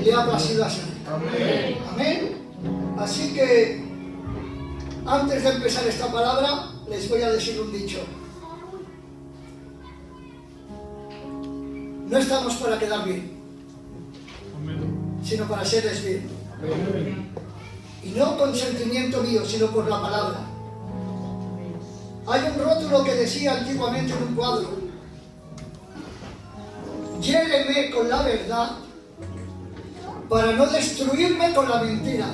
le ha placido así. Amén. Así que antes de empezar esta palabra les voy a decir un dicho. No estamos para quedar bien, sino para seres bien. Y no con sentimiento mío, sino por la palabra. Hay un rótulo que decía antiguamente en un cuadro: hiéreme con la verdad para no destruirme con la mentira.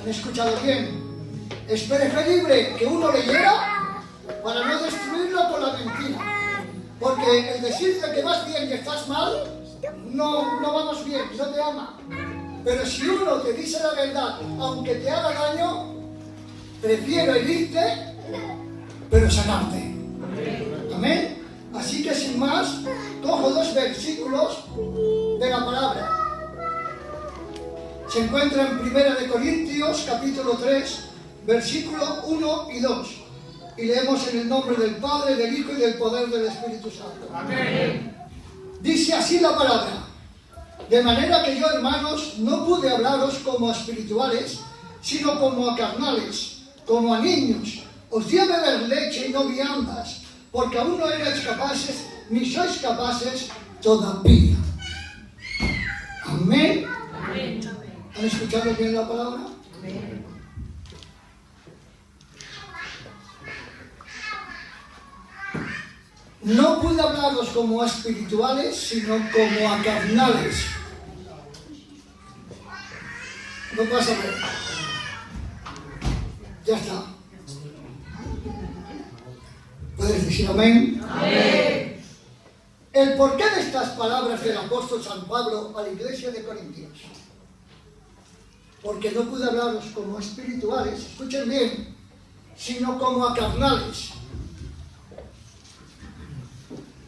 ¿Han escuchado bien? Es preferible que uno le hiera para no destruirlo con la mentira. Porque el decirte que vas bien y estás mal, no vamos bien, no te ama. Pero si uno te dice la verdad, aunque te haga daño, prefiero herirte, pero sanarte. Amén. Así que sin más, cojo dos versículos de la palabra. Se encuentra en 1 Corintios, capítulo 3, versículo 1 y 2. Y leemos en el nombre del Padre, del Hijo y del poder del Espíritu Santo. Amén. Dice así la palabra: de manera que yo, hermanos, no pude hablaros como a espirituales, sino como a carnales, como a niños. Os di a beber leche y no viandas, porque aún no erais capaces, ni sois capaces todavía. Amén. Amén. ¿Han escuchado bien la palabra? Amén. No pude hablaros como a espirituales, sino como a carnales. No pasa nada. Ya está. ¿Puedes decir amén? Amén. El porqué de estas palabras del apóstol San Pablo a la iglesia de Corintios. Porque no pude hablaros como a espirituales, escuchen bien, sino como a carnales.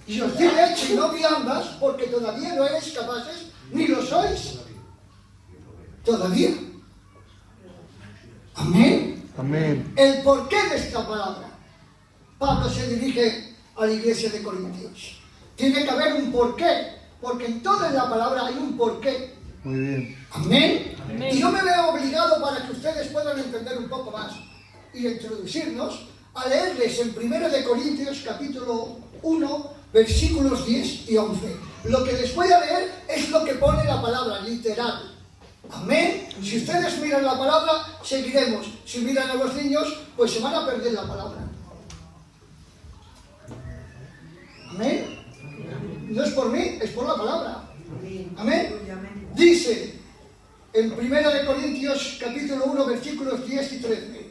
Y os di leche y no viandas, porque todavía no eres capaces, ni lo sois. Todavía. Amén. Amén. El porqué de esta palabra. Pablo se dirige a la iglesia de Corintios. Tiene que haber un porqué, porque en toda la palabra hay un porqué. Muy bien. Amén. Amén. Y yo me veo obligado, para que ustedes puedan entender un poco más y introducirnos, a leerles en 1 Corintios capítulo 1, versículos 10 y 11. Lo que les voy a leer es lo que pone la palabra, literal. Amén. Si ustedes miran la palabra, seguiremos. Si miran a los niños, pues se van a perder la palabra. Amén. No es por mí, es por la palabra. Amén. Dice en 1 Corintios capítulo 1, versículos 10 y 13,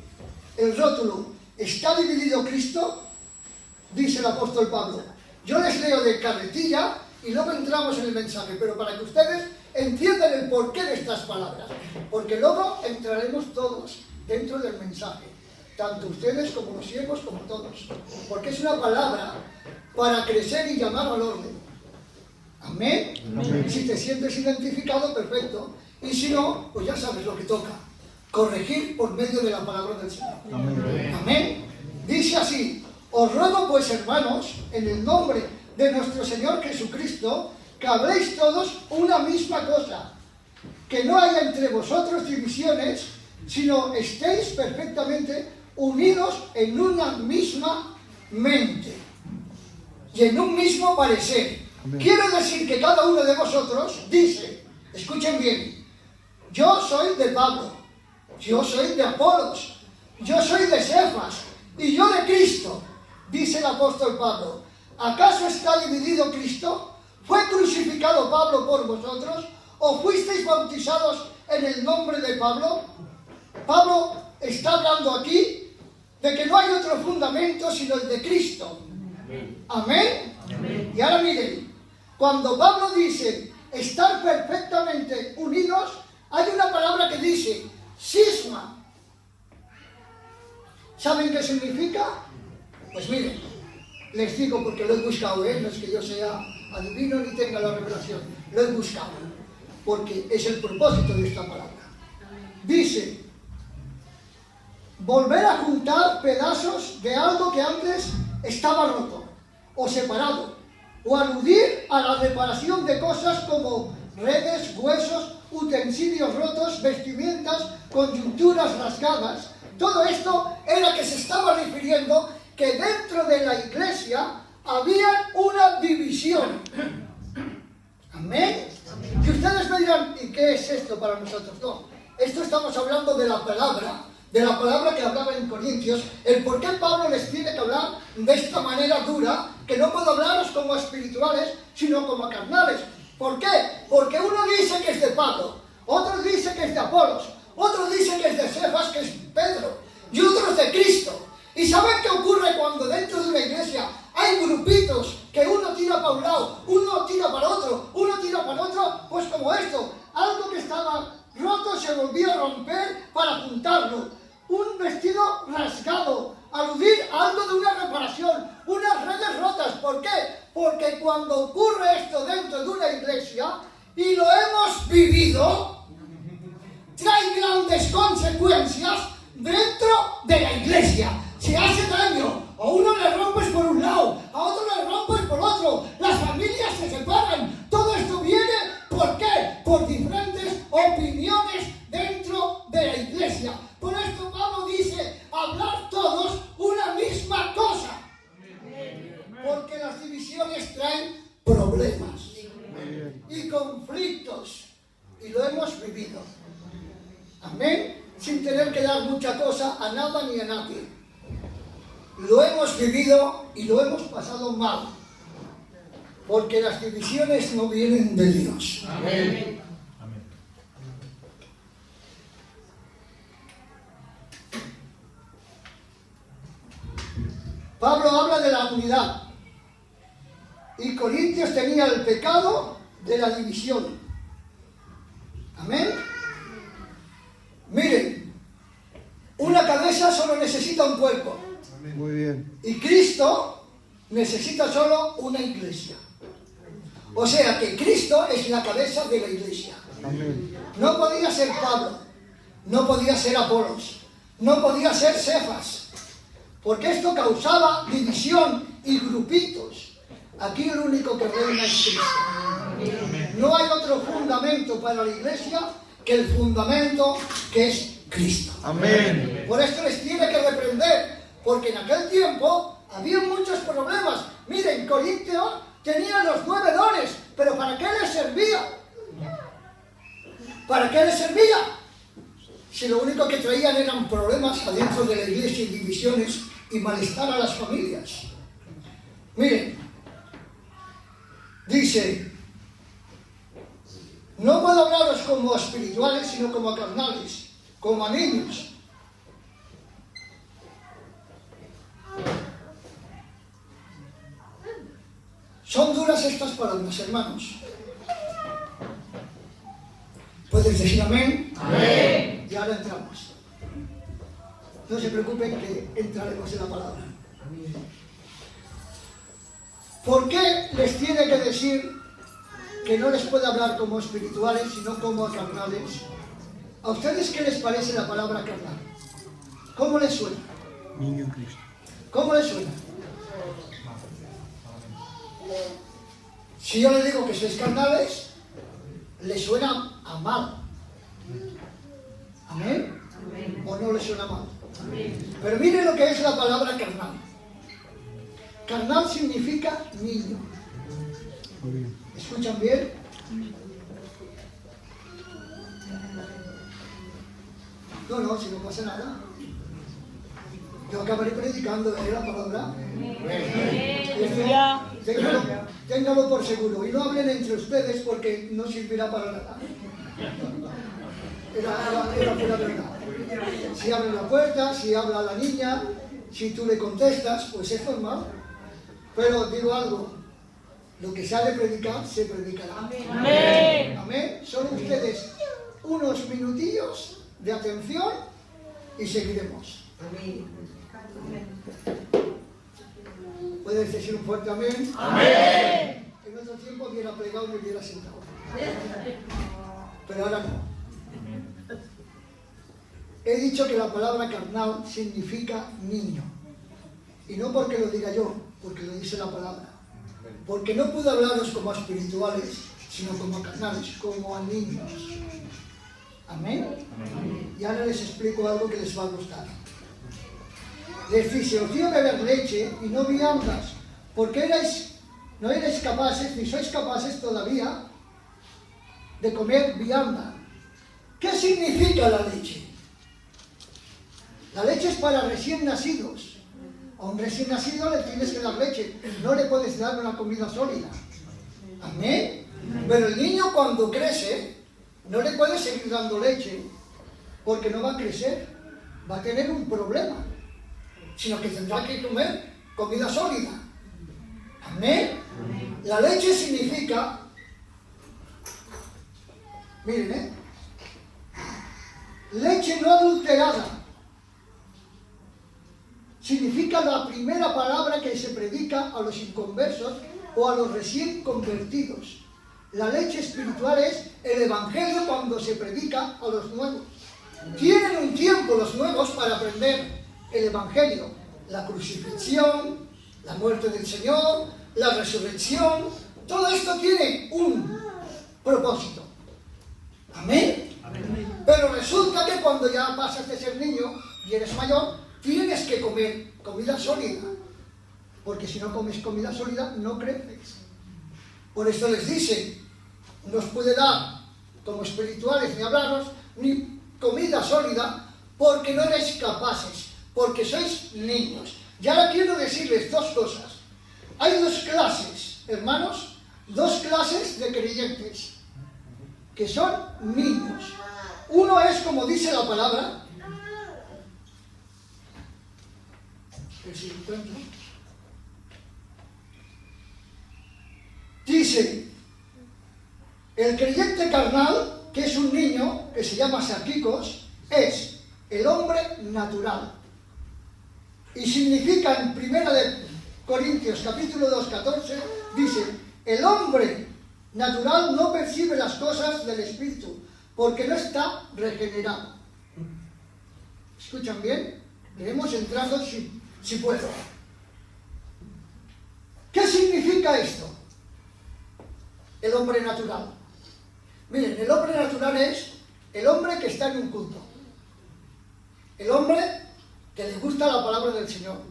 el rótulo: ¿está dividido Cristo? Dice el apóstol Pablo. Yo les leo de carretilla y luego entramos en el mensaje, pero para que ustedes entiendan el porqué de estas palabras, porque luego entraremos todos dentro del mensaje, tanto ustedes como los ciegos como todos, porque es una palabra para crecer y llamar al orden. Amén. Amén. Si te sientes identificado, perfecto, y si no, pues ya sabes lo que toca: corregir por medio de la palabra del Señor. Amén. Amén. Dice así: os ruego pues, hermanos, en el nombre de nuestro Señor Jesucristo, que habléis todos una misma cosa, que no haya entre vosotros divisiones, sino estéis perfectamente unidos en una misma mente y en un mismo parecer. Amén. Quiero decir que cada uno de vosotros dice, escuchen bien: yo soy de Pablo, yo soy de Apolos, yo soy de Cefas y yo de Cristo. Dice el apóstol Pablo: ¿acaso está dividido Cristo? ¿Fue crucificado Pablo por vosotros? ¿O fuisteis bautizados en el nombre de Pablo? Pablo está hablando aquí de que no hay otro fundamento sino el de Cristo. Amén. Amén. Y ahora miren, cuando Pablo dice estar perfectamente unidos, hay una palabra que dice cisma. ¿Saben qué significa? Pues miren, les digo porque lo he buscado, no es que yo sea adivino ni tenga la revelación, lo he buscado, porque es el propósito de esta palabra. Dice: volver a juntar pedazos de algo que antes estaba roto o separado, o aludir a la reparación de cosas como redes, huesos, utensilios rotos, vestimentas, coyunturas rasgadas. Todo esto era que se estaba refiriendo que dentro de la iglesia había una división. Amén. Y ustedes me dirán, ¿y qué es esto para nosotros? No, esto estamos hablando de la palabra que hablaba en Corintios, el por qué Pablo les tiene que hablar de esta manera dura, que no puedo hablaros como espirituales, sino como carnales. ¿Por qué? Porque uno dice que es de Pablo, otros dicen que es de Apolos, otros dicen que es de Cefas, que es Pedro, y otros de Cristo. ¿Y saben qué ocurre cuando dentro de una iglesia hay grupitos que uno tira para un lado, uno tira para otro, uno tira para otro? Pues como esto, algo que estaba roto se volvió a romper para juntarlo. Un vestido rasgado, aludir a algo de una reparación, unas redes rotas. ¿Por qué? Porque cuando ocurre esto dentro de una iglesia y lo hemos vivido, trae grandes consecuencias dentro de la iglesia. Se hace daño, a uno le rompes por un lado, a otro le rompes por otro, las familias se separan. Todo esto viene, ¿por qué? Por diferentes opiniones dentro de la iglesia. Por esto Pablo dice, hablar todos una misma cosa. Porque las divisiones traen problemas y conflictos. Y lo hemos vivido. Amén. Sin tener que dar mucha cosa a nada ni a nadie. Lo hemos vivido y lo hemos pasado mal. Porque las divisiones no vienen de Dios. Amén. Pablo habla de la unidad. Y Corintios tenía el pecado de la división. Amén. Miren, una cabeza solo necesita un cuerpo. Muy bien. Y Cristo necesita solo una iglesia. O sea que Cristo es la cabeza de la iglesia. Amén. No podía ser Pablo, no podía ser Apolos, no podía ser Cefas, porque esto causaba división y grupitos. Aquí el único que reina es Cristo. No hay otro fundamento para la iglesia que el fundamento que es Cristo. Amén. Por esto les tiene que reprender, porque en aquel tiempo había muchos problemas. Miren, Corintios tenía los 9 dones, pero ¿para qué les servía? ¿Para qué les servía? Si lo único que traían eran problemas adentro de la iglesia y divisiones y malestar a las familias. Miren, dice, no puedo hablaros como espirituales, sino como carnales, como a niños. Son duras estas palabras, hermanos. ¿Puedes decir amén? Amén. Y ahora entramos. No se preocupen que entraremos en la palabra. ¿Por qué les tiene que decir que no les puede hablar como espirituales, sino como carnales? ¿A ustedes qué les parece la palabra carnal? ¿Cómo les suena? Niño en Cristo. ¿Cómo les suena? Si yo les digo que sois carnales, les suena a mal. ¿Amén? Amén. ¿O no les suena mal? Amén. Pero miren lo que es la palabra carnal. Carnal significa niño. Muy bien. ¿Escuchan bien? No, si no pasa nada. Yo acabaré predicando la palabra. Téngalo por seguro. Y no hablen entre ustedes porque no servirá para nada. Era pura verdad. Si abre la puerta, si habla la niña, si tú le contestas, pues es normal. Pero digo algo, lo que se ha de predicar, se predicará. Amén. Amén. Son ustedes unos minutillos de atención y seguiremos. ¿Puedes decir un fuerte amén? Amén. En otro tiempo hubiera plegado y me hubiera sentado. Pero ahora no. He dicho que la palabra carnal significa niño. Y no porque lo diga yo, porque lo dice la palabra. Porque no puedo hablaros como espirituales, sino como a carnales, como a niños. Amén. Y ahora les explico algo que les va a gustar. Les dice, os dio beber leche y no viandas, porque no erais capaces, ni sois capaces todavía, de comer vianda. ¿Qué significa la leche? La leche es para recién nacidos. A un recién nacido le tienes que dar leche, no le puedes dar una comida sólida. Amén. Pero el niño cuando crece, no le puedes seguir dando leche, porque no va a crecer, va a tener un problema, sino que tendrá que comer comida sólida. Amén. La leche significa, miren, leche no adulterada. Significa la primera palabra que se predica a los inconversos o a los recién convertidos. La leche espiritual es el evangelio cuando se predica a los nuevos. Tienen un tiempo los nuevos para aprender el evangelio, la crucifixión, la muerte del Señor, la resurrección. Todo esto tiene un propósito. Amén. Pero resulta que cuando ya pasas de ser niño y eres mayor, tienes que comer comida sólida, porque si no comes comida sólida no creces. Por eso les dice, no os puede dar como espirituales ni hablaros ni comida sólida, porque no eres capaces, porque sois niños. Y ahora quiero decirles dos cosas. Hay dos clases, hermanos, dos clases de creyentes, que son niños. Uno es, como dice la palabra, dice, el creyente carnal, que es un niño, que se llama sarquicos, es el hombre natural. Y significa en 1 Corintios capítulo 2, 14, dice, el hombre natural no percibe las cosas del Espíritu, porque no está regenerado. ¿Escuchan bien? Iremos entrando si puedo. ¿Qué significa esto? El hombre natural. Miren, el hombre natural es el hombre que está en un culto. El hombre que le gusta la palabra del Señor.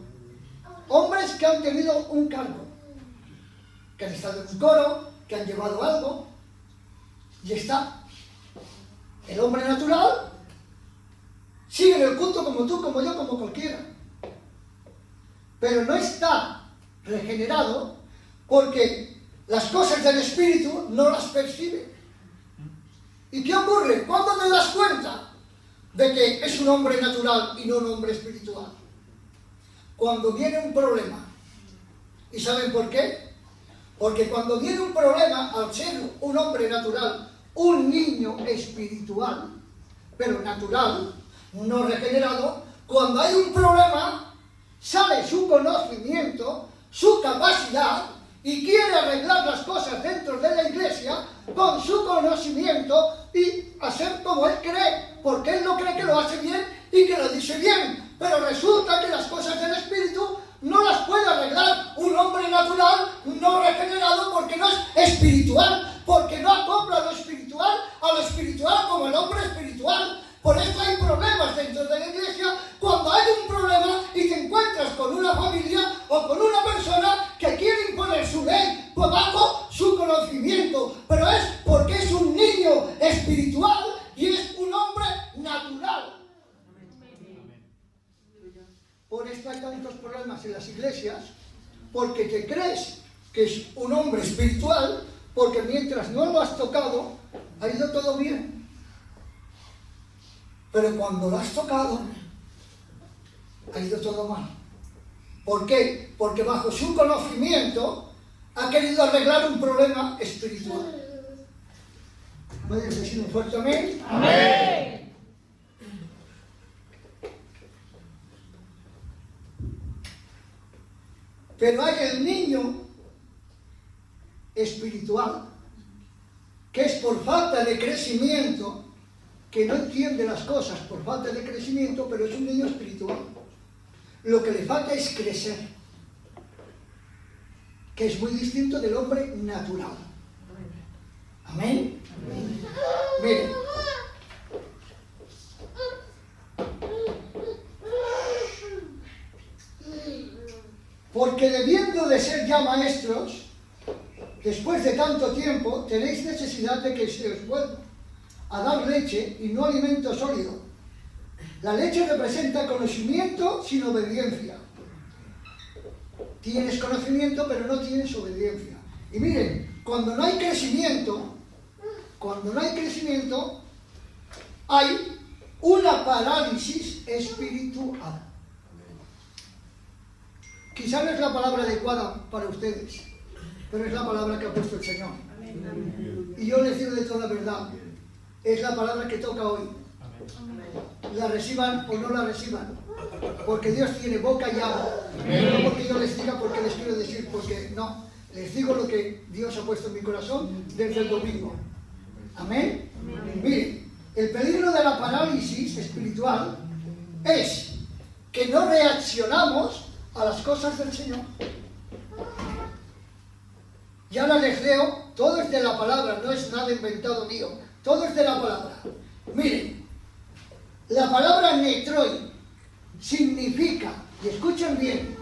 Hombres que han tenido un cargo, que han estado en un coro, que han llevado algo, y está. El hombre natural sigue en el culto como tú, como yo, como cualquiera. Pero no está regenerado porque las cosas del Espíritu no las percibe. ¿Y qué ocurre? ¿Cuándo te das cuenta de que es un hombre natural y no un hombre espiritual? Cuando viene un problema. ¿Y saben por qué? Porque cuando viene un problema, al ser un hombre natural, un niño espiritual, pero natural, no regenerado, cuando hay un problema, sale su conocimiento, su capacidad, y quiere arreglar las cosas dentro de la iglesia con su conocimiento y hacer como él cree, porque él no cree que lo hace bien y que lo dice bien, pero resulta que las cosas del Espíritu no las puede arreglar un hombre natural, no regenerado, porque no es espiritual, porque no acopla lo espiritual a lo espiritual como el hombre espiritual. Por eso hay problemas dentro de la iglesia. Cuando hay un problema y te encuentras con una familia o con una persona que quiere imponer su ley bajo su conocimiento, pero es porque es un niño espiritual y es un hombre natural. Por esto hay tantos problemas en las iglesias, porque te crees que es un hombre espiritual, porque mientras no lo has tocado, ha ido todo bien. Pero cuando lo has tocado, ha ido todo mal. ¿Por qué? Porque bajo su conocimiento ha querido arreglar un problema espiritual. ¿Puedes decir un fuerte amén? Amén. Pero hay el niño espiritual, que es por falta de crecimiento, que no entiende las cosas por falta de crecimiento, pero es un niño espiritual. Lo que le falta es crecer, que es muy distinto del hombre natural. Amén. Miren. Porque debiendo de ser ya maestros, después de tanto tiempo, tenéis necesidad de que se os vuelva a dar leche y no alimento sólido. La leche representa conocimiento sin obediencia. Tienes conocimiento, pero no tienes obediencia. Y miren, cuando no hay crecimiento, hay una parálisis espiritual. Quizá no es la palabra adecuada para ustedes, pero es la palabra que ha puesto el Señor. Y yo les digo de toda verdad, es la palabra que toca hoy. La reciban o no la reciban, porque Dios tiene boca y habla. No porque yo les diga, porque les quiero decir, porque no. Les digo lo que Dios ha puesto en mi corazón desde el domingo. Amén. Miren, el peligro de la parálisis espiritual es que no reaccionamos a las cosas del Señor. Y ahora les leo, todo es de la palabra, no es nada inventado mío, todo es de la palabra. Miren, la palabra netroi significa, y escuchen bien,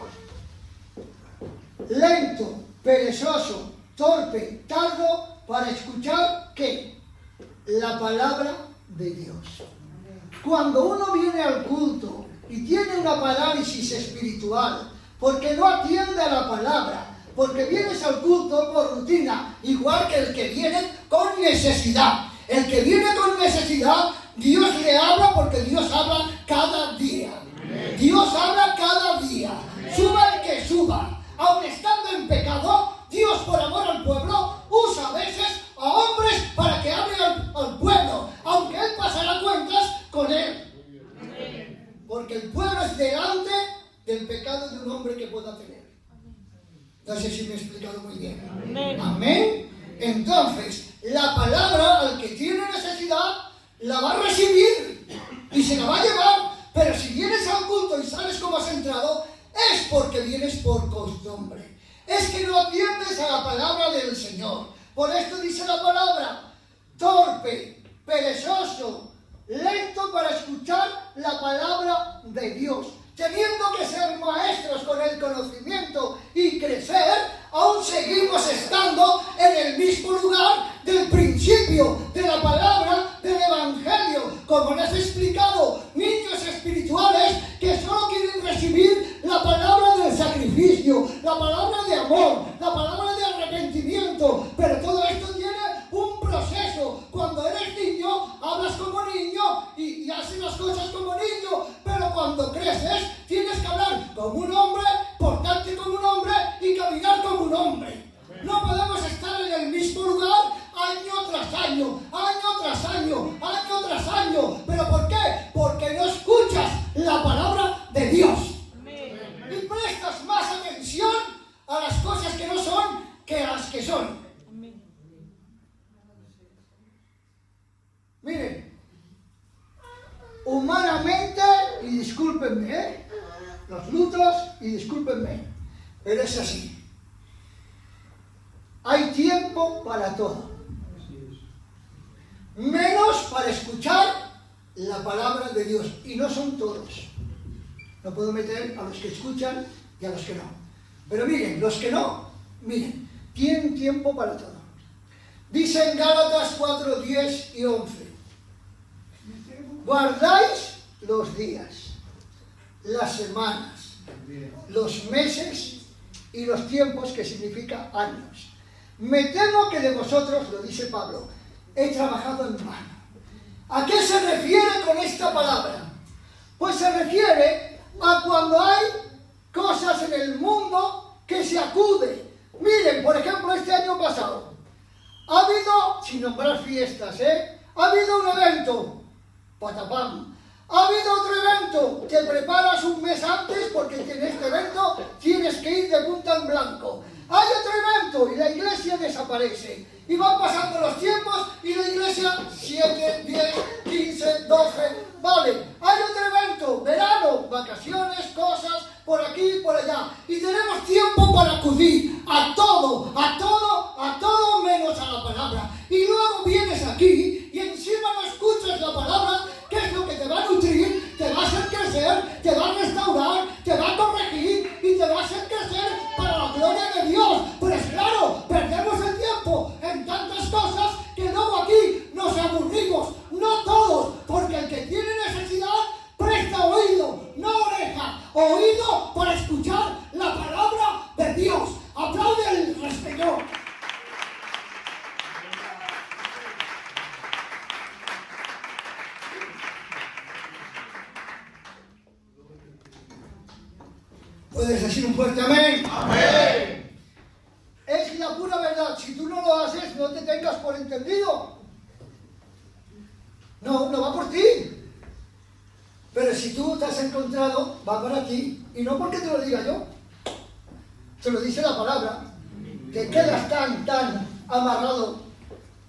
lento, perezoso, torpe, tardo para escuchar ¿qué? La palabra de Dios. Cuando uno viene al culto y tiene una parálisis espiritual porque no atiende a la palabra, porque vienes al culto por rutina, igual que el que viene con necesidad. El que viene con necesidad, Dios le habla porque Dios habla cada día. Dios habla cada día. Suba el que suba. Aun estando en pecado, Dios por amor al pueblo usa a veces a hombres para que hable al pueblo, aunque Él pasará cuentas con él. Porque el pueblo es delante del pecado de un hombre que pueda tener. No sé si me he explicado muy bien. Amén. Entonces, la palabra al que tiene necesidad la va a recibir y se la va a llevar. Pero si vienes al culto y sales como has entrado, es porque vienes por costumbre. Es que no atiendes a la palabra del Señor. Por esto dice la palabra, torpe, perezoso, lento para escuchar la palabra de Dios. Teniendo que ser maestros con el conocimiento y crecer, aún seguimos estando en el mismo lugar del principio de la palabra del Evangelio. Como les he explicado, niños espirituales que solo quieren recibir la palabra del sacrificio, la palabra de amor, la palabra de arrepentimiento. Pero todo esto tiene un proceso. Cuando eres niño, hablas como niño y haces las cosas como niño. Pero cuando creces, tienes que hablar como un hombre, portarte como un hombre y caminar como un hombre. No podemos estar en el mismo lugar año tras año, año tras año, año tras año. ¿Pero por qué? Porque no escuchas la palabra de Dios. Y prestas más atención a las cosas que no son que a las que son. Miren, humanamente, y discúlpenme, los lutos, y discúlpenme, pero es así. Hay tiempo para todo, menos para escuchar la palabra de Dios, y no son todos. No puedo meter a los que escuchan y a los que no. Pero miren, los que no, miren, tienen tiempo para todo. Dice en Gálatas 4, 10 y 11. Guardáis los días, las semanas, los meses y los tiempos, que significa años. Me temo que de vosotros, lo dice Pablo, he trabajado en vano. ¿A qué se refiere con esta palabra? Pues se refiere a cuando hay cosas en el mundo que se acude. Miren, por ejemplo, este año pasado ha habido, sin nombrar fiestas, ha habido un evento, patapam. Ha habido otro evento, te preparas un mes antes porque en este evento tienes que ir de punta en blanco. Hay otro evento y la iglesia desaparece. Y van pasando los tiempos y la iglesia 7, 10, 15, 12, vale. Hay otro evento, verano, vacaciones, cosas, por aquí y por allá. Y tenemos tiempo para acudir a todo menos a la palabra. Y luego vienes aquí y encima no escuchas la palabra, que es lo que te va a nutrir, te va a hacer crecer, te va a restaurar, te va a corregir y te va a hacer crecer para la gloria de Dios. Pues claro, perdemos el tiempo en tantas cosas que luego aquí nos aburrimos. No todos, porque el que tiene necesidad presta oído, no oreja, oído para escuchar la palabra de Dios. Aplaude al Señor. Puedes decir un fuerte amén. Amén. Es la pura verdad. Si tú no lo haces, no te tengas por entendido. No va por ti. Pero si tú te has encontrado, va para ti. Y no porque te lo diga yo. Se lo dice la palabra. Te quedas tan amarrado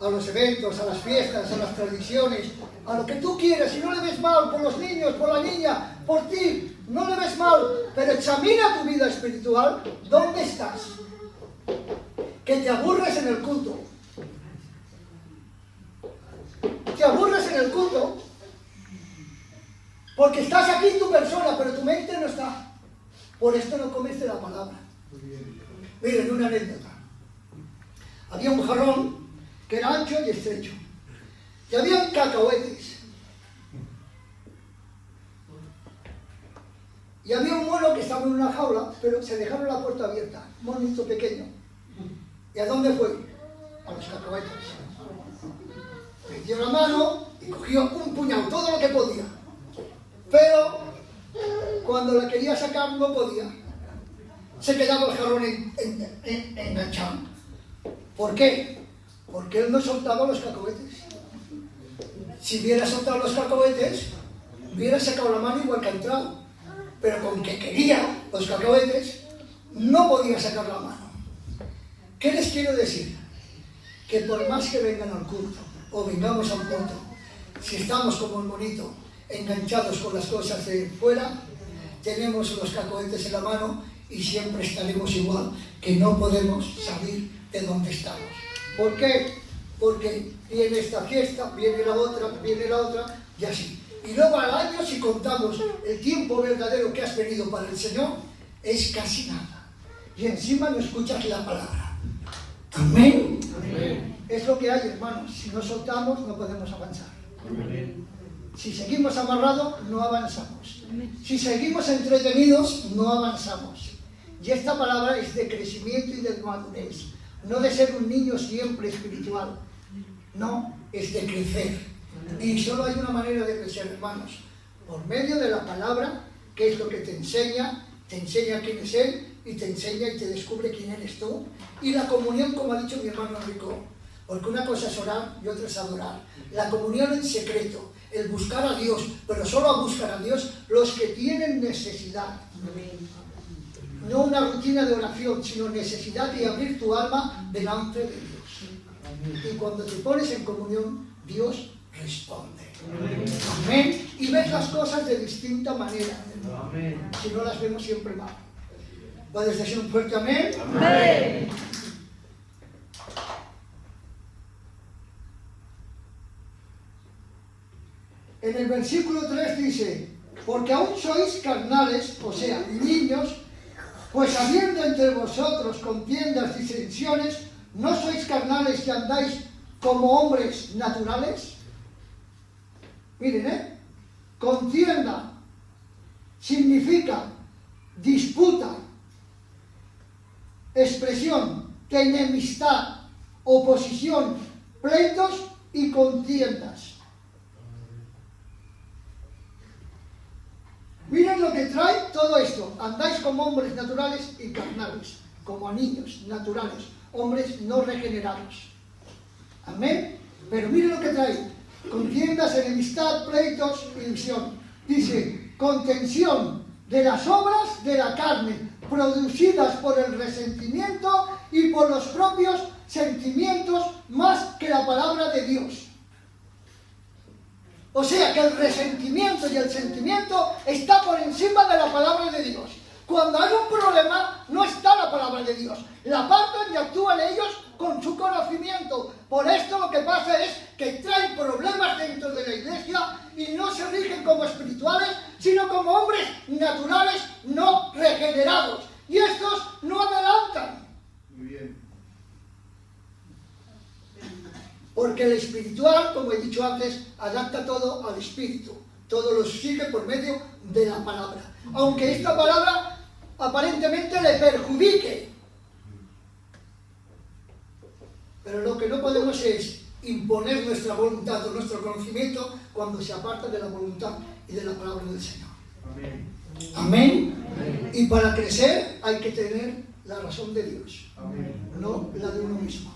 a los eventos, a las fiestas, a las tradiciones, a lo que tú quieres. Y no le ves mal por los niños, por la niña, por ti. No le ves mal. Pero examina tu vida espiritual. ¿Dónde estás? Que te aburres en el culto. Te aburres en el culto porque estás aquí tu persona, pero tu mente no está. Por esto no comes de la palabra. Miren, una anécdota. Había un jarrón que era ancho y estrecho. Y había cacahuetes. Y había un mono que estaba en una jaula, pero se dejaron la puerta abierta. Un monito pequeño. ¿Y a dónde fue? A los cacahuetes. Metió la mano y cogió un puñado, todo lo que podía. Pero cuando la quería sacar no podía. Se quedaba el jarrón enganchado. ¿Por qué? Porque él no soltaba los cacahuetes. Si hubiera soltado los cacahuetes, hubiera sacado la mano igual que ha entrado. Pero con que quería los cacahuetes, no podía sacar la mano. ¿Qué les quiero decir? Que por más que vengan al culto, o vengamos a un culto, si estamos como el monito, enganchados con las cosas de fuera, tenemos los cacahuetes en la mano y siempre estaremos igual, que no podemos salir de donde estamos. ¿Por qué? Porque viene esta fiesta, viene la otra, y así. Y luego al año, si contamos el tiempo verdadero que has tenido para el Señor, es casi nada. Y encima no escuchas la palabra. Amén. Amén. Es lo que hay, hermanos. Si no soltamos, no podemos avanzar. Amén. Si seguimos amarrados, no avanzamos. Si seguimos entretenidos, no avanzamos. Y esta palabra es de crecimiento y de madurez. No de ser un niño siempre espiritual. No, es de crecer. Y solo hay una manera de crecer, hermanos. Por medio de la palabra, que es lo que te enseña quién es Él, y te enseña y te descubre quién eres tú. Y la comunión, como ha dicho mi hermano Enrico. Porque una cosa es orar y otra es adorar. La comunión en secreto, el buscar a Dios, pero solo buscan a Dios los que tienen necesidad. No una rutina de oración, sino necesidad de abrir tu alma delante de Dios. Y cuando te pones en comunión, Dios responde. Amén. Y ves las cosas de distinta manera. Si no las vemos siempre mal. ¿Puedes decir un fuerte amén? Amén. En el versículo 3 dice: porque aún sois carnales, o sea, niños, pues habiendo entre vosotros contiendas, disensiones, ¿no sois carnales que andáis como hombres naturales? Miren, contienda significa disputa, expresión de enemistad, oposición, pleitos y contiendas. Miren lo que trae todo esto. Andáis como hombres naturales y carnales, como niños naturales, hombres no regenerados. Amén. Pero miren lo que trae: contiendas, enemistad, pleitos y división. Dice: contención de las obras de la carne, producidas por el resentimiento y por los propios sentimientos más que la palabra de Dios. O sea que el resentimiento y el sentimiento está por encima de la palabra de Dios. Cuando hay un problema, no está la palabra de Dios. La apartan y actúan ellos con su conocimiento. Por esto lo que pasa es que traen problemas dentro de la iglesia y no se rigen como espirituales, sino como hombres naturales no regenerados. Y estos no adelantan. Muy bien. Porque el espiritual, como he dicho antes, adapta todo al espíritu. Todo lo sigue por medio de la palabra. Aunque esta palabra aparentemente le perjudique. Pero lo que no podemos es imponer nuestra voluntad o nuestro conocimiento cuando se aparta de la voluntad y de la palabra del Señor. Amén. Amén. Y para crecer hay que tener la razón de Dios, Amén. no la de uno mismo.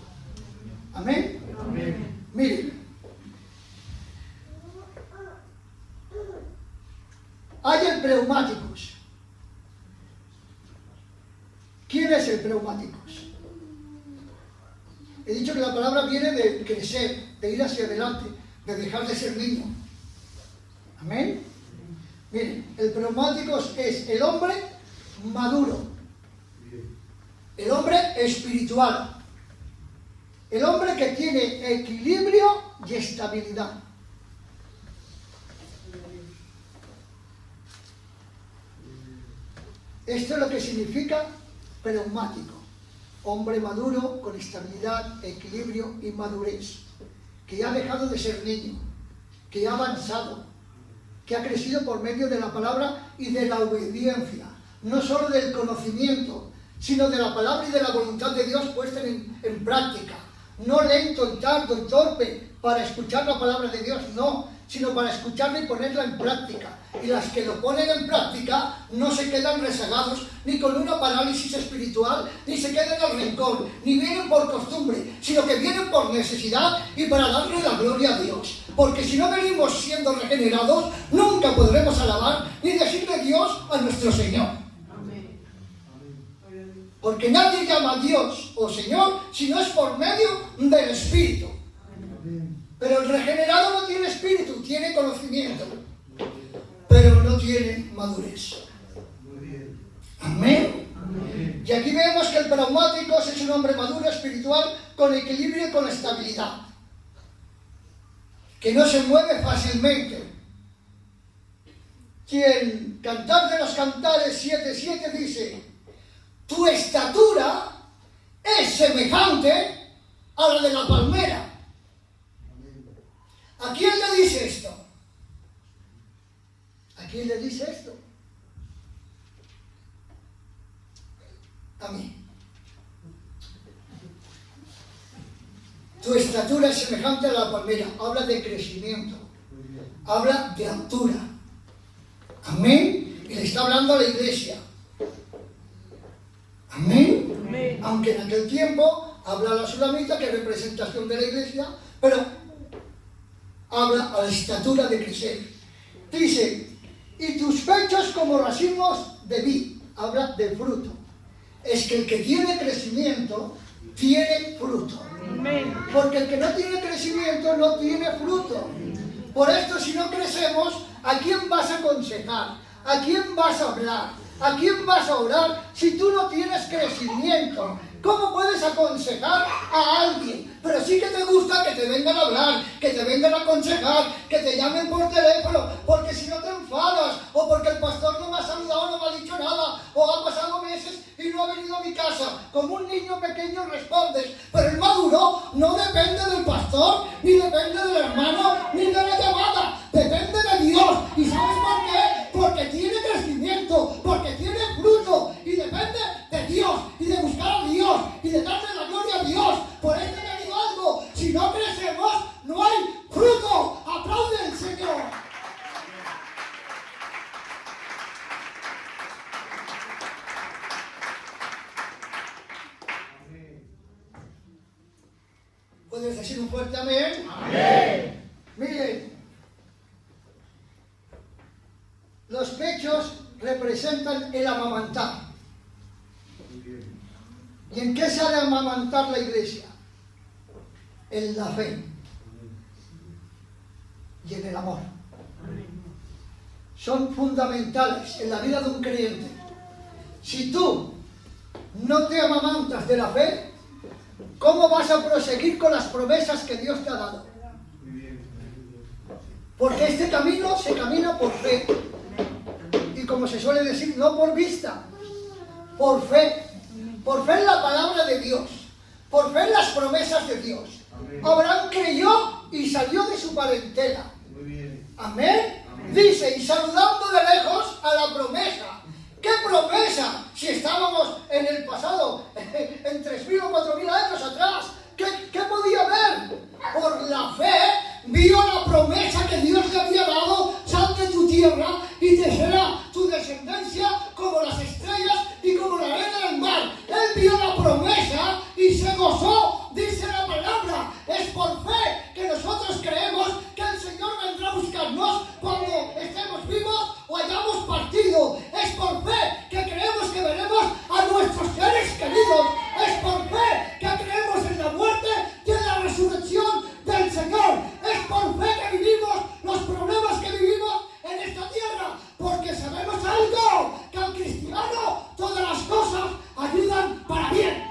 Amén. Amén. Miren, hay el pneumáticos. ¿Quién es el pneumáticos? He dicho que la palabra viene de crecer, de ir hacia adelante, de dejar de ser niño. Amén. Miren, el pneumáticos es el hombre maduro, el hombre espiritual, el hombre que tiene equilibrio y estabilidad. Esto es lo que significa pneumático. Hombre maduro con estabilidad, equilibrio y madurez. Que ya ha dejado de ser niño, que ya ha avanzado, que ha crecido por medio de la palabra y de la obediencia. No solo del conocimiento, sino de la palabra y de la voluntad de Dios puesta en práctica. No lento y tardo y torpe para escuchar la palabra de Dios, no, sino para escucharla y ponerla en práctica. Y las que lo ponen en práctica no se quedan rezagados ni con una parálisis espiritual, ni se quedan al rencor, ni vienen por costumbre, sino que vienen por necesidad y para darle la gloria a Dios. Porque si no venimos siendo regenerados, nunca podremos alabar ni decirle Dios a nuestro Señor. Porque nadie llama a Dios o Señor si no es por medio del Espíritu. Pero el regenerado no tiene espíritu, tiene conocimiento, pero no tiene madurez. Amén. Y aquí vemos que el pneumático es un hombre maduro, espiritual, con equilibrio y con estabilidad, que no se mueve fácilmente. Quien Cantar de los Cantares 7:7 dice: tu estatura es semejante a la de la palmera. ¿A quién le dice esto? ¿A quién le dice esto? A mí. Tu estatura es semejante a la palmera. Habla de crecimiento. Habla de altura. Amén. Y le está hablando a la iglesia. Amén. Amén. Aunque en aquel tiempo habla a la sulamita, que es representación de la iglesia, pero habla a la estatura de crecer. Dice: y tus pechos como racimos de vid. Habla de fruto. Es que el que tiene crecimiento tiene fruto. Amén. Porque el que no tiene crecimiento no tiene fruto. Por esto, si no crecemos, ¿a quién vas a aconsejar? ¿A quién vas a hablar? ¿A quién vas a orar si tú no tienes crecimiento? ¿Cómo puedes aconsejar a alguien? Pero sí que te gusta que te vengan a hablar, que te vengan a aconsejar, que te llamen por teléfono, porque si no te enfadas, o porque el pastor no me ha saludado, no me ha dicho nada, o ha pasado meses y no ha venido a mi casa. Como un niño pequeño respondes, pero el maduro no depende del pastor, ni depende del hermano, ni de la llamada, depende de Dios. ¿Y sabes por qué? Porque tiene crecimiento, porque tiene fruto, y depende de Dios, y de buscar a Dios, y de darle la gloria a Dios. Por eso te digo algo: si no crecemos, no hay fruto. ¡Aplaude al Señor! ¿Puedes decir un fuerte amén? Amén. Miren, los pechos representan el amamantar. ¿Y en qué se ha de amamantar la iglesia? En la fe y en el amor. Son fundamentales en la vida de un creyente. Si tú no te amamantas de la fe, ¿Cómo vas a proseguir con las promesas que Dios te ha dado? Muy bien. Porque este camino se camina por fe. Y como se suele decir, no por vista, por fe. Por fe en la palabra de Dios. Por fe en las promesas de Dios. Amén. Abraham creyó y salió de su parentela. Muy bien. Amén. Amén. Dice, y saludando de lejos a la promesa. ¿Qué promesa? Si estábamos en el pasado, en 3.000 o 4.000 años atrás, ¿qué podía ver? Por la fe vio la promesa que Dios le había dado: sal de tu tierra y te será tu descendencia como las estrellas y como la arena del mar. Él vio la promesa y se gozó, dice la palabra. Es por fe que nosotros creemos que el Señor vendrá a buscarnos cuando estemos vivos o hayamos partido. Es por fe que creemos que veremos a nuestros seres queridos. Es por fe que creemos en la muerte y en la resurrección del Señor. Es por fe que vivimos los problemas que vivimos en esta tierra, porque sabemos algo, que al cristiano todas las cosas ayudan para bien.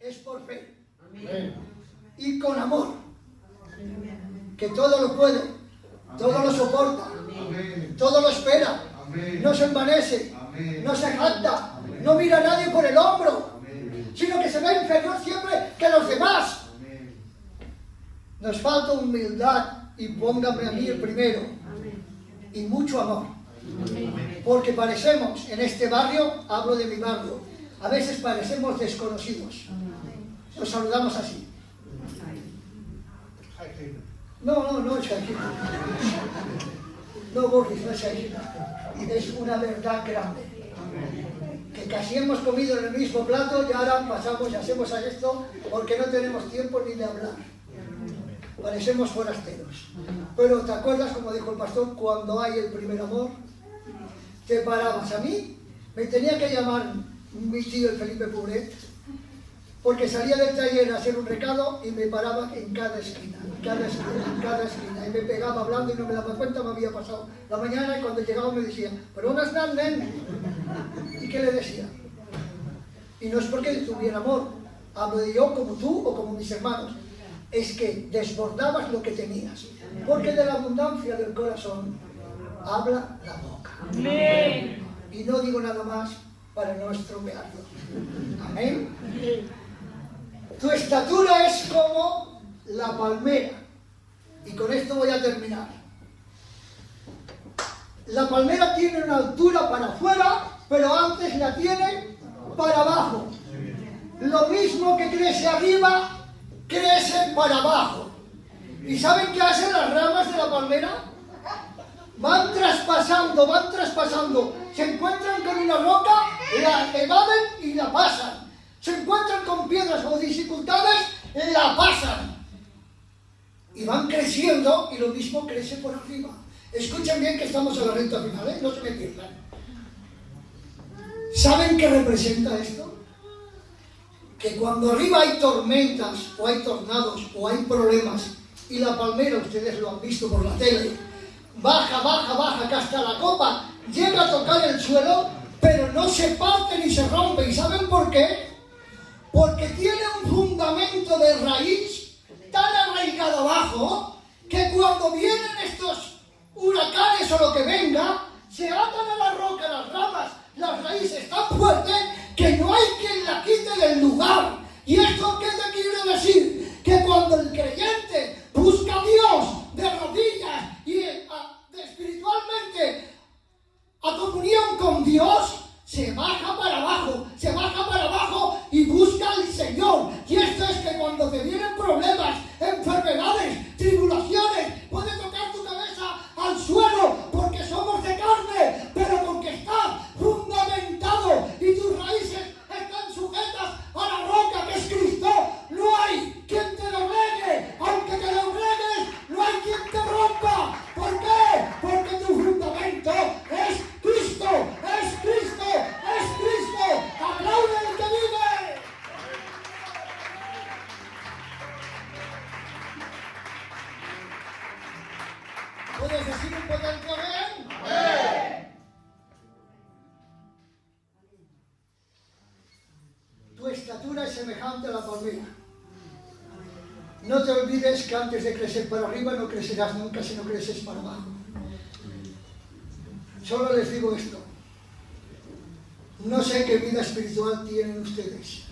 Es por fe. Y con amor, que todo lo puede, todo lo soporta, Amén. todo lo espera, Amén. no se envanece, Amén. no se jacta, no mira a nadie por el hombro, Amén. sino que se ve inferior siempre que los demás. Amén. Nos falta humildad, y póngame a mí el primero, y mucho amor. Porque parecemos, en este barrio, hablo de mi barrio, a veces parecemos desconocidos. Nos saludamos así. No, Shaquille. No, Boris, no es Shaquille. Es una verdad grande. Que casi hemos comido en el mismo plato y ahora pasamos y hacemos a esto porque no tenemos tiempo ni de hablar. Parecemos forasteros. Pero ¿te acuerdas, como dijo el pastor, cuando hay el primer amor? Te parabas. A mí me tenía que llamar mi tío, el Felipe Pobret, porque salía del taller a hacer un recado y me paraba en cada esquina, y me pegaba hablando y no me daba cuenta, me había pasado la mañana, y cuando llegaba me decía: ¿pero dónde estás, nen? ¿Y qué le decía? Y no es porque tuviera amor, hablo de yo como tú o como mis hermanos, es que desbordabas lo que tenías, porque de la abundancia del corazón habla la boca. Amén. Y no digo nada más para no estropearlo. Amén. Tu estatura es como la palmera. Y con esto voy a terminar. La palmera tiene una altura para afuera, pero antes la tiene para abajo. Lo mismo que crece arriba, crece para abajo. ¿Y saben qué hacen las ramas de la palmera? Van traspasando. Se encuentran con una roca, la evaden y la pasan. Se encuentran con piedras o dificultades, la pasan. Y van creciendo, y lo mismo crece por arriba. Escuchen bien que estamos a la recta final, ¿eh? No se me pierdan. ¿Saben qué representa esto? Que cuando arriba hay tormentas, o hay tornados, o hay problemas, y la palmera, ustedes lo han visto por la tele, baja, que hasta la copa llega a tocar el suelo, pero no se parte ni se rompe. ¿Y saben por qué? Porque tiene un fundamento de raíz tan arraigado abajo, que cuando vienen estos huracanes o lo que venga, se atan a la roca, las ramas, las raíces tan fuertes que no hay quien la quite del lugar. ¿Y esto qué te quiero decir? Que cuando el creyente busca a Dios de rodillas y espiritualmente a comunión con Dios, se baja para abajo y busca al Señor. Y esto es que cuando te vienen problemas, enfermedades, tribulaciones, puede tocar tu cabeza al suelo porque somos de carne, pero porque estás fundamentado y tus raíces están sujetas a la roca que es Cristo, no hay quien te doblegue. Aunque te doblegues, no hay quien te rompa. ¿Por qué? Porque tu fundamento es Cristo, es Cristo, es Cristo. ¡Aplaude el que vive! estatura es semejante a la palmera. No te olvides que antes de crecer para arriba no crecerás nunca si no creces para abajo. Solo les digo esto. No sé qué vida espiritual tienen ustedes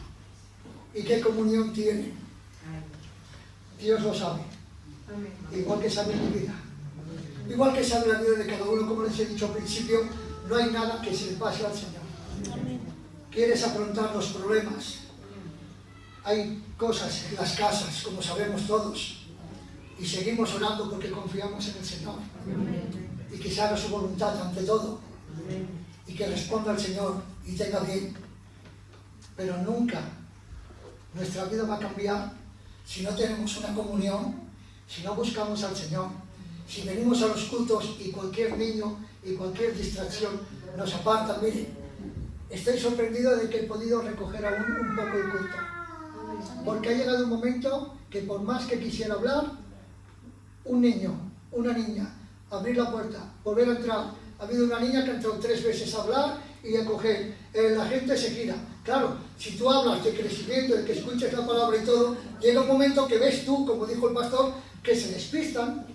y qué comunión tienen. Dios lo sabe. Igual que sabe mi vida. Igual que sabe la vida de cada uno, como les he dicho al principio, no hay nada que se le pase al Señor. ¿Quieres afrontar los problemas? Hay cosas en las casas, como sabemos todos, y seguimos orando porque confiamos en el Señor. Y que se haga su voluntad ante todo. Y que responda al Señor y tenga bien. Pero nunca nuestra vida va a cambiar si no tenemos una comunión, si no buscamos al Señor, si venimos a los cultos y cualquier niño y cualquier distracción nos aparta. Miren, estoy sorprendido de que he podido recoger aún un poco el culto, porque ha llegado un momento que por más que quisiera hablar, un niño, una niña, abrir la puerta, volver a entrar. Ha habido una niña que ha entrado 3 veces a hablar y a coger. La gente se gira. Claro, si tú hablas de crecimiento, de que escuches la palabra y todo, llega un momento que ves tú, como dijo el pastor, que se despistan.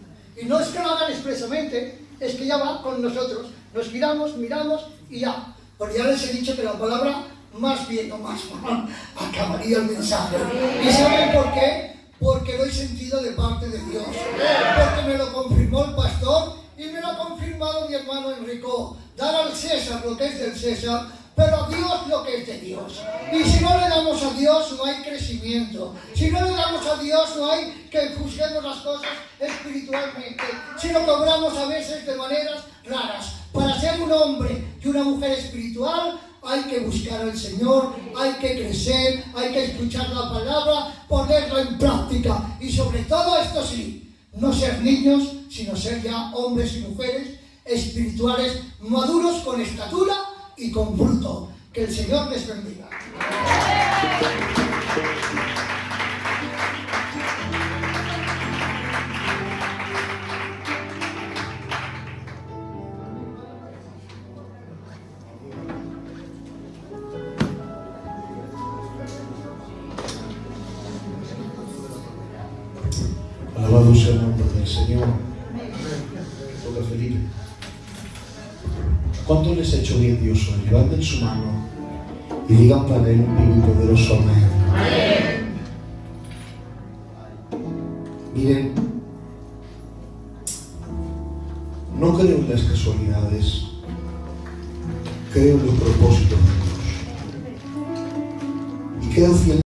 Y no es que lo hagan expresamente, es que ya va con nosotros. Nos giramos, miramos y ya. Porque ya les he dicho que la palabra más bien o más mal acabaría el mensaje. ¿Y saben por qué? Porque doy sentido de parte de Dios. Porque me lo confirmó el pastor y me lo ha confirmado mi hermano Enrico. Dar al César lo que es del César, pero a Dios lo que es de Dios. Y si no le damos a Dios, no hay crecimiento. Si no le damos a Dios, no hay que juzguemos las cosas espiritualmente, sino que obramos a veces de maneras raras. Para ser un hombre y una mujer espiritual, hay que buscar al Señor, hay que crecer, hay que escuchar la palabra, ponerla en práctica. Y sobre todo esto sí, no ser niños, sino ser ya hombres y mujeres espirituales, maduros con estatura y con fruto. Que el Señor les bendiga. Alabado sea el nombre del Señor. Toca Felipe. ¿Cuánto les ha hecho bien Dios hoy? Levanten su mano y digan para él un vivo y poderoso amén. Miren, no creo en las casualidades, creo en los propósitos de Dios. Y creo fielmente